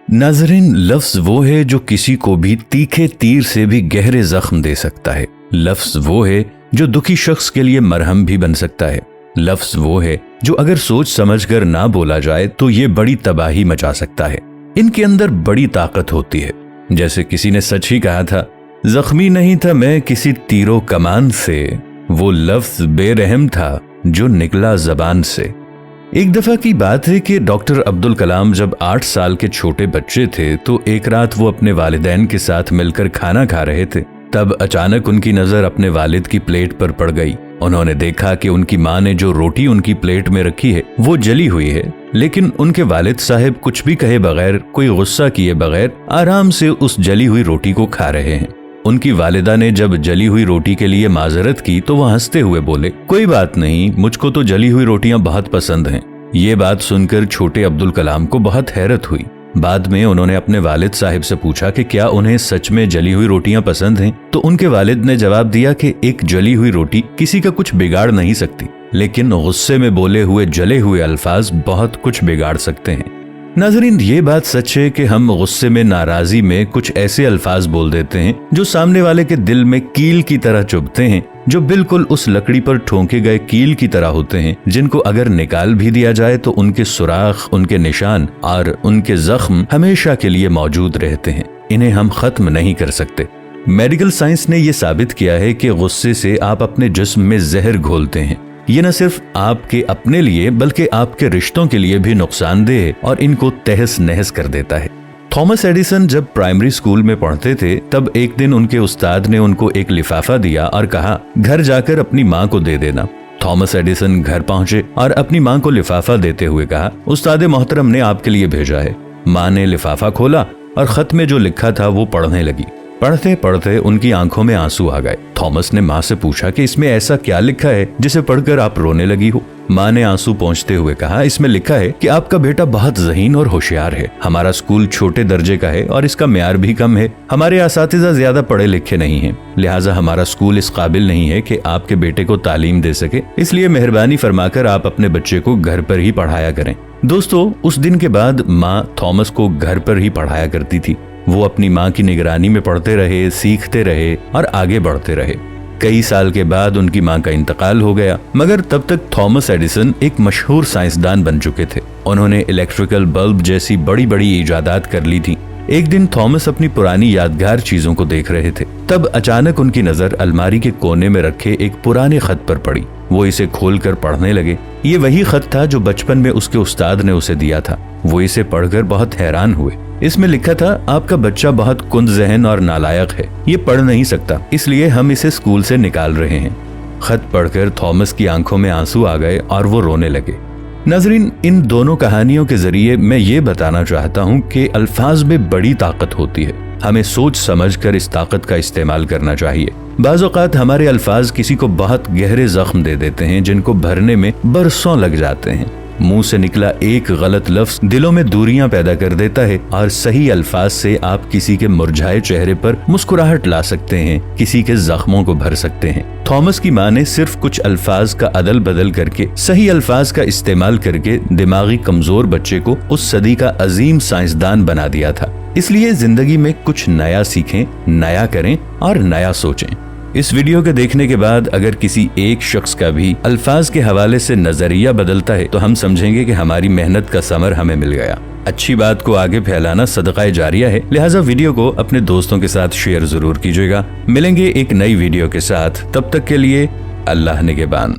नाज़रीन, लफ्ज़ वो है जो किसी को भी तीखे तीर से भी गहरे जख्म दे सकता है। लफ्ज़ वो है जो दुखी शख्स के लिए मरहम भी बन सकता है। लफ्ज़ वो है जो अगर सोच समझकर ना बोला जाए तो ये बड़ी तबाही मचा सकता है। इनके अंदर बड़ी ताकत होती है। जैसे किसी ने सच ही कहा था, जख्मी नहीं था मैं किसी तीरों कमान से, वो लफ्ज़ बेरहम था जो निकला जबान से। एक दफा की बात है कि डॉक्टर अब्दुल कलाम जब 8 साल के छोटे बच्चे थे तो एक रात वो अपने वालिदैन के साथ मिलकर खाना खा रहे थे। तब अचानक उनकी नजर अपने वालिद की प्लेट पर पड़ गई। उन्होंने देखा कि उनकी माँ ने जो रोटी उनकी प्लेट में रखी है वो जली हुई है, लेकिन उनके वालिद साहब कुछ भी कहे बगैर, कोई गुस्सा किए बगैर आराम से उस जली हुई रोटी को खा रहे हैं। उनकी वालिदा ने जब जली हुई रोटी के लिए माजरत की तो वह हंसते हुए बोले, कोई बात नहीं, मुझको तो जली हुई रोटियां बहुत पसंद हैं। ये बात सुनकर छोटे अब्दुल कलाम को बहुत हैरत हुई। बाद में उन्होंने अपने वालिद साहिब से पूछा कि क्या उन्हें सच में जली हुई रोटियां पसंद हैं? तो उनके वालिद ने जवाब दिया कि एक जली हुई रोटी किसी का कुछ बिगाड़ नहीं सकती, लेकिन गुस्से में बोले हुए जले हुए अल्फाज बहुत कुछ बिगाड़ सकते हैं। नाज़रीन, ये बात सच है कि हम गुस्से में, नाराजी में कुछ ऐसे अल्फाज बोल देते हैं जो सामने वाले के दिल में कील की तरह चुभते हैं, जो बिल्कुल उस लकड़ी पर ठोंके गए कील की तरह होते हैं, जिनको अगर निकाल भी दिया जाए तो उनके सुराख, उनके निशान और उनके जख्म हमेशा के लिए मौजूद रहते हैं। इन्हें हम खत्म नहीं कर सकते। मेडिकल साइंस ने यह साबित किया है कि गुस्से से आप अपने जिस्म में जहर घोलते हैं। ये न सिर्फ आपके अपने लिए बल्कि आपके रिश्तों के लिए भी नुकसानदेह है और इनको तहस नहस कर देता है। थॉमस एडिसन जब प्राइमरी स्कूल में पढ़ते थे तब एक दिन उनके उस्ताद ने उनको एक लिफाफा दिया और कहा, घर जाकर अपनी माँ को दे देना। थॉमस एडिसन घर पहुंचे और अपनी माँ को लिफाफा देते हुए कहा, उस्ताद मोहतरम ने आपके लिए भेजा है। माँ ने लिफाफा खोला और खत में जो लिखा था वो पढ़ने लगी। पढ़ते पढ़ते उनकी आंखों में आंसू आ गए। थॉमस ने माँ से पूछा कि इसमें ऐसा क्या लिखा है जिसे पढ़कर आप रोने लगी हो? माँ ने आंसू पोंछते हुए कहा, इसमें लिखा है कि आपका बेटा बहुत ज़हीन और होशियार है। हमारा स्कूल छोटे दर्जे का है और इसका म्यार भी कम है। हमारे असातिज़ा ज्यादा पढ़े लिखे नहीं हैं, लिहाजा हमारा स्कूल इस काबिल नहीं है कि आपके बेटे को तालीम दे सके। इसलिए मेहरबानी फरमाकर आप अपने बच्चे को घर पर ही पढ़ाया करें। दोस्तों, उस दिन के बाद माँ थॉमस को घर पर ही पढ़ाया करती थी। वो अपनी माँ की निगरानी में पढ़ते रहे, सीखते रहे और आगे बढ़ते रहे। कई साल के बाद उनकी माँ का इंतकाल हो गया, मगर तब तक थॉमस एडिसन एक मशहूर साइंसदान बन चुके थे। उन्होंने इलेक्ट्रिकल बल्ब जैसी बड़ी बड़ी इजादात कर ली थी। एक दिन थॉमस अपनी पुरानी यादगार चीजों को देख रहे थे, तब अचानक उनकी नजर अलमारी के कोने में रखे एक पुराने खत पर पड़ी। वो इसे खोलकर पढ़ने लगे। ये वही खत था जो बचपन में उसके उस्ताद ने उसे दिया था। वो इसे पढ़कर बहुत हैरान हुए। इसमें लिखा था, आपका बच्चा बहुत कुंद ज़हन और नालायक है, ये पढ़ नहीं सकता, इसलिए हम इसे स्कूल से निकाल रहे हैं। खत पढ़कर थॉमस की आंखों में आंसू आ गए और वो रोने लगे। नाज़रीन, इन दोनों कहानियों के जरिए मैं ये बताना चाहता हूँ कि अल्फाज में बड़ी ताकत होती है। हमें सोच समझकर इस ताकत का इस्तेमाल करना चाहिए। बाज़ औक़ात हमारे अल्फाज किसी को बहुत गहरे जख्म दे देते हैं, जिनको भरने में बरसों लग जाते हैं। मुंह से निकला एक गलत लफ्ज दिलों में दूरियां पैदा कर देता है और सही अल्फाज से आप किसी के मुरझाए चेहरे पर मुस्कुराहट ला सकते हैं, किसी के जख्मों को भर सकते हैं। थॉमस की माँ ने सिर्फ कुछ अल्फाज का अदल बदल करके, सही अल्फाज का इस्तेमाल करके दिमागी कमजोर बच्चे को उस सदी का अजीम साइंसदान बना दिया था। इसलिए जिंदगी में कुछ नया सीखें, नया करें और नया सोचें। इस वीडियो के देखने के बाद अगर किसी एक शख्स का भी अल्फाज के हवाले से नजरिया बदलता है तो हम समझेंगे कि हमारी मेहनत का समर हमें मिल गया। अच्छी बात को आगे फैलाना सदका जारिया है, लिहाजा वीडियो को अपने दोस्तों के साथ शेयर जरूर कीजिएगा। मिलेंगे एक नई वीडियो के साथ, तब तक के लिए अल्लाह निगहबान।